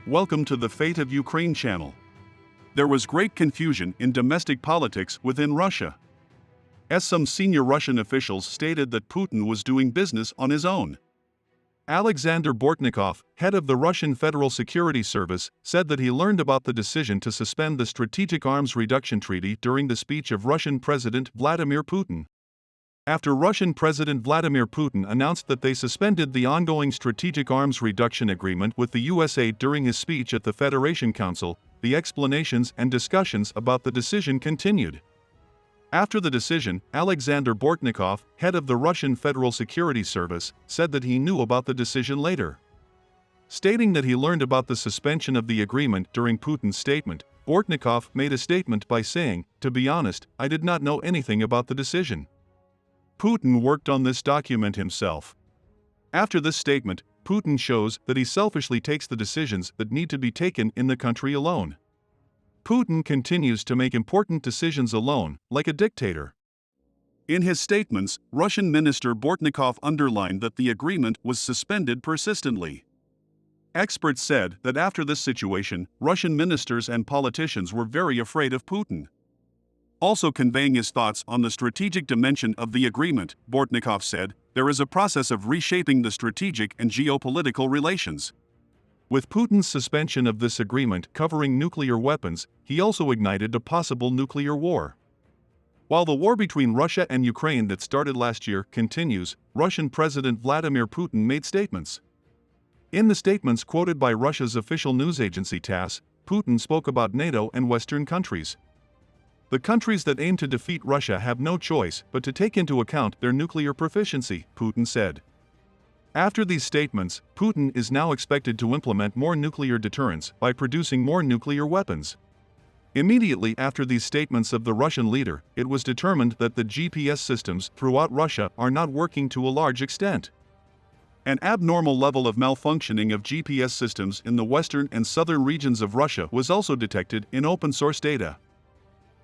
Welcome to the Fate of Ukraine channel. There was great confusion in domestic politics within Russia, as some senior Russian officials stated that Putin was doing business on his own. Alexander Bortnikov, head of the Russian Federal Security Service, said that he learned about the decision to suspend the Strategic Arms Reduction Treaty during the speech of Russian President Vladimir Putin. After Russian President Vladimir Putin announced that they suspended the ongoing Strategic Arms Reduction Agreement with the USA during his speech at the Federation Council, the explanations and discussions about the decision continued. After the decision, Alexander Bortnikov, head of the Russian Federal Security Service, said that he knew about the decision later. Stating that he learned about the suspension of the agreement during Putin's statement, Bortnikov made a statement by saying, "To be honest, I did not know anything about the decision. Putin worked on this document himself." After this statement, Putin shows that he selfishly takes the decisions that need to be taken in the country alone. Putin continues to make important decisions alone, like a dictator. In his statements, Russian Minister Bortnikov underlined that the agreement was suspended persistently. Experts said that after this situation, Russian ministers and politicians were very afraid of Putin. Also conveying his thoughts on the strategic dimension of the agreement, Bortnikov said, "There is a process of reshaping the strategic and geopolitical relations." With Putin's suspension of this agreement covering nuclear weapons, he also ignited a possible nuclear war. While the war between Russia and Ukraine that started last year continues, Russian President Vladimir Putin made statements. In the statements quoted by Russia's official news agency TASS, Putin spoke about NATO and Western countries. "The countries that aim to defeat Russia have no choice but to take into account their nuclear proficiency," Putin said. After these statements, Putin is now expected to implement more nuclear deterrence by producing more nuclear weapons. Immediately after these statements of the Russian leader, it was determined that the GPS systems throughout Russia are not working to a large extent. An abnormal level of malfunctioning of GPS systems in the western and southern regions of Russia was also detected in open-source data.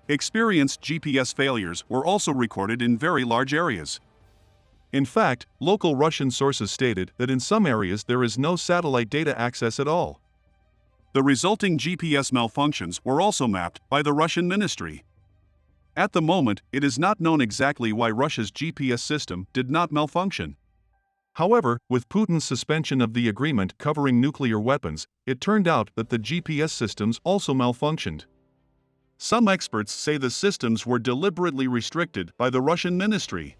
Experienced GPS failures were also recorded in very large areas. In fact, local Russian sources stated that in some areas there is no satellite data access at all. The resulting GPS malfunctions were also mapped by the Russian ministry. At the moment, it is not known exactly why Russia's GPS system did not malfunction. However, with Putin's suspension of the agreement covering nuclear weapons, it turned out that the GPS systems also malfunctioned. Some experts say the systems were deliberately restricted by the Russian ministry.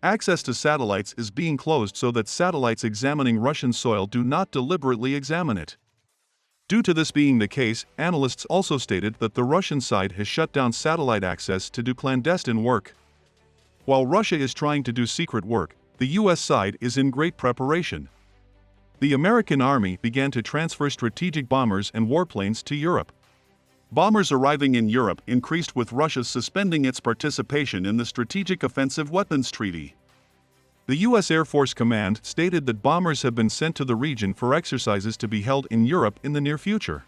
Access to satellites is being closed so that satellites examining Russian soil do not deliberately examine it. Due to this being the case, analysts also stated that the Russian side has shut down satellite access to do clandestine work. While Russia is trying to do secret work, the US side is in great preparation. The American Army began to transfer strategic bombers and warplanes to Europe. Bombers arriving in Europe increased with Russia suspending its participation in the Strategic Offensive Weapons Treaty. The U.S. Air Force Command stated that bombers have been sent to the region for exercises to be held in Europe in the near future.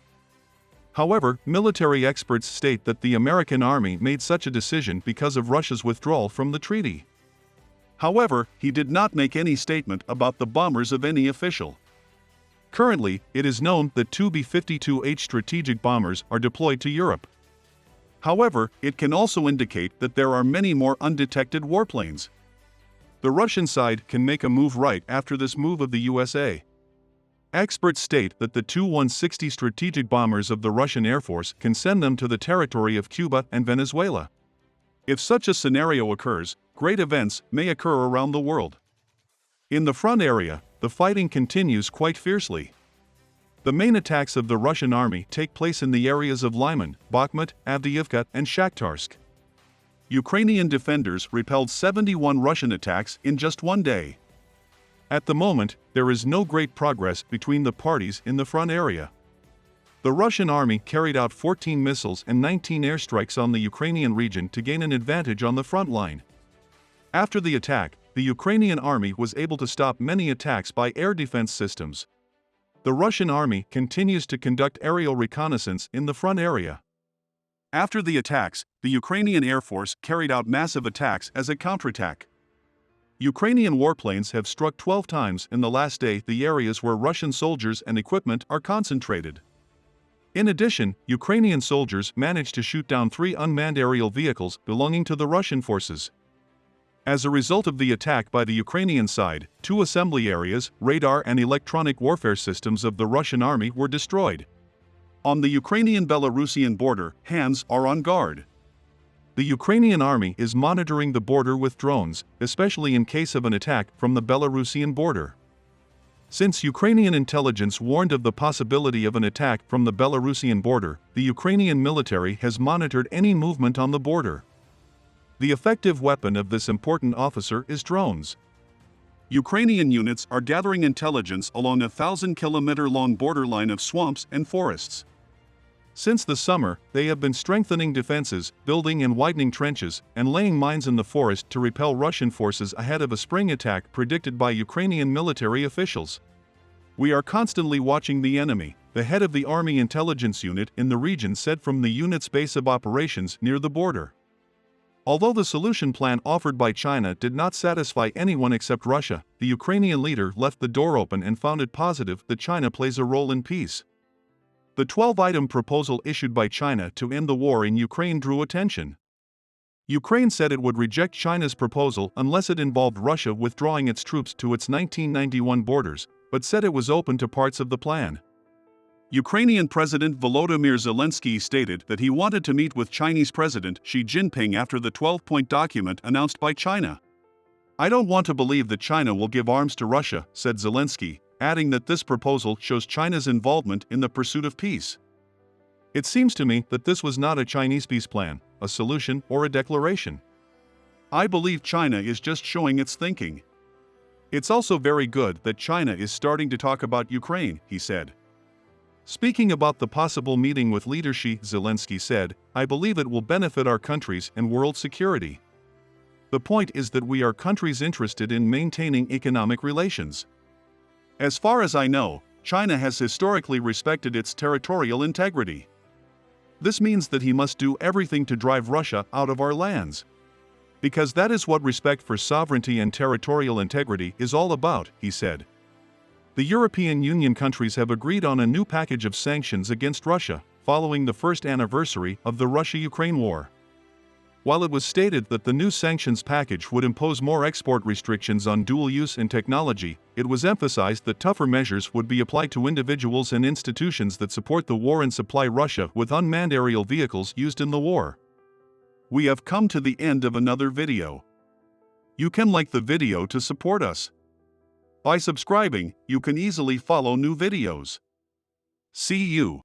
However, military experts state that the American Army made such a decision because of Russia's withdrawal from the treaty. However, he did not make any statement about the bombers of any official. Currently, it is known that two B-52H strategic bombers are deployed to Europe. However, it can also indicate that there are many more undetected warplanes. The Russian side can make a move right after this move of the USA. Experts state that the Tu-160 strategic bombers of the Russian Air Force can send them to the territory of Cuba and Venezuela. If such a scenario occurs, great events may occur around the world. In the front area, the fighting continues quite fiercely. The main attacks of the Russian army take place in the areas of Lyman, Bakhmut, Avdiivka, and Shakhtarsk. Ukrainian defenders repelled 71 Russian attacks in just one day. At the moment, there is no great progress between the parties in the front area. The Russian army carried out 14 missiles and 19 airstrikes on the Ukrainian region to gain an advantage on the front line. After the attack, the Ukrainian army was able to stop many attacks by air defense systems. The Russian army continues to conduct aerial reconnaissance in the front area. After the attacks, the Ukrainian Air Force carried out massive attacks as a counterattack. Ukrainian warplanes have struck 12 times in the last day the areas where Russian soldiers and equipment are concentrated. In addition, Ukrainian soldiers managed to shoot down 3 unmanned aerial vehicles belonging to the Russian forces. As a result of the attack by the Ukrainian side, 2 assembly areas, radar and electronic warfare systems of the Russian army were destroyed. On the Ukrainian-Belarusian border, hands are on guard. The Ukrainian army is monitoring the border with drones, especially in case of an attack from the Belarusian border. Since Ukrainian intelligence warned of the possibility of an attack from the Belarusian border, the Ukrainian military has monitored any movement on the border. The effective weapon of this important officer is drones. Ukrainian units are gathering intelligence along a 1,000-kilometer-long borderline of swamps and forests. Since the summer, they have been strengthening defenses, building and widening trenches, and laying mines in the forest to repel Russian forces ahead of a spring attack predicted by Ukrainian military officials. "We are constantly watching the enemy," the head of the Army Intelligence Unit in the region said from the unit's base of operations near the border. Although the solution plan offered by China did not satisfy anyone except Russia, the Ukrainian leader left the door open and found it positive that China plays a role in peace. The 12-item proposal issued by China to end the war in Ukraine drew attention. Ukraine said it would reject China's proposal unless it involved Russia withdrawing its troops to its 1991 borders, but said it was open to parts of the plan. Ukrainian President Volodymyr Zelensky stated that he wanted to meet with Chinese President Xi Jinping after the 12-point document announced by China. "I don't want to believe that China will give arms to Russia," said Zelensky, adding that this proposal shows China's involvement in the pursuit of peace. "It seems to me that this was not a Chinese peace plan, a solution, or a declaration. I believe China is just showing its thinking. It's also very good that China is starting to talk about Ukraine," he said. Speaking about the possible meeting with leader Xi, Zelensky said, "I believe it will benefit our countries and world security. The point is that we are countries interested in maintaining economic relations. As far as I know, China has historically respected its territorial integrity. This means that he must do everything to drive Russia out of our lands. Because that is what respect for sovereignty and territorial integrity is all about," he said. The European Union countries have agreed on a new package of sanctions against Russia, following the first anniversary of the Russia-Ukraine war. While it was stated that the new sanctions package would impose more export restrictions on dual use and technology, it was emphasized that tougher measures would be applied to individuals and institutions that support the war and supply Russia with unmanned aerial vehicles used in the war. We have come to the end of another video. You can like the video to support us. By subscribing, you can easily follow new videos. See you.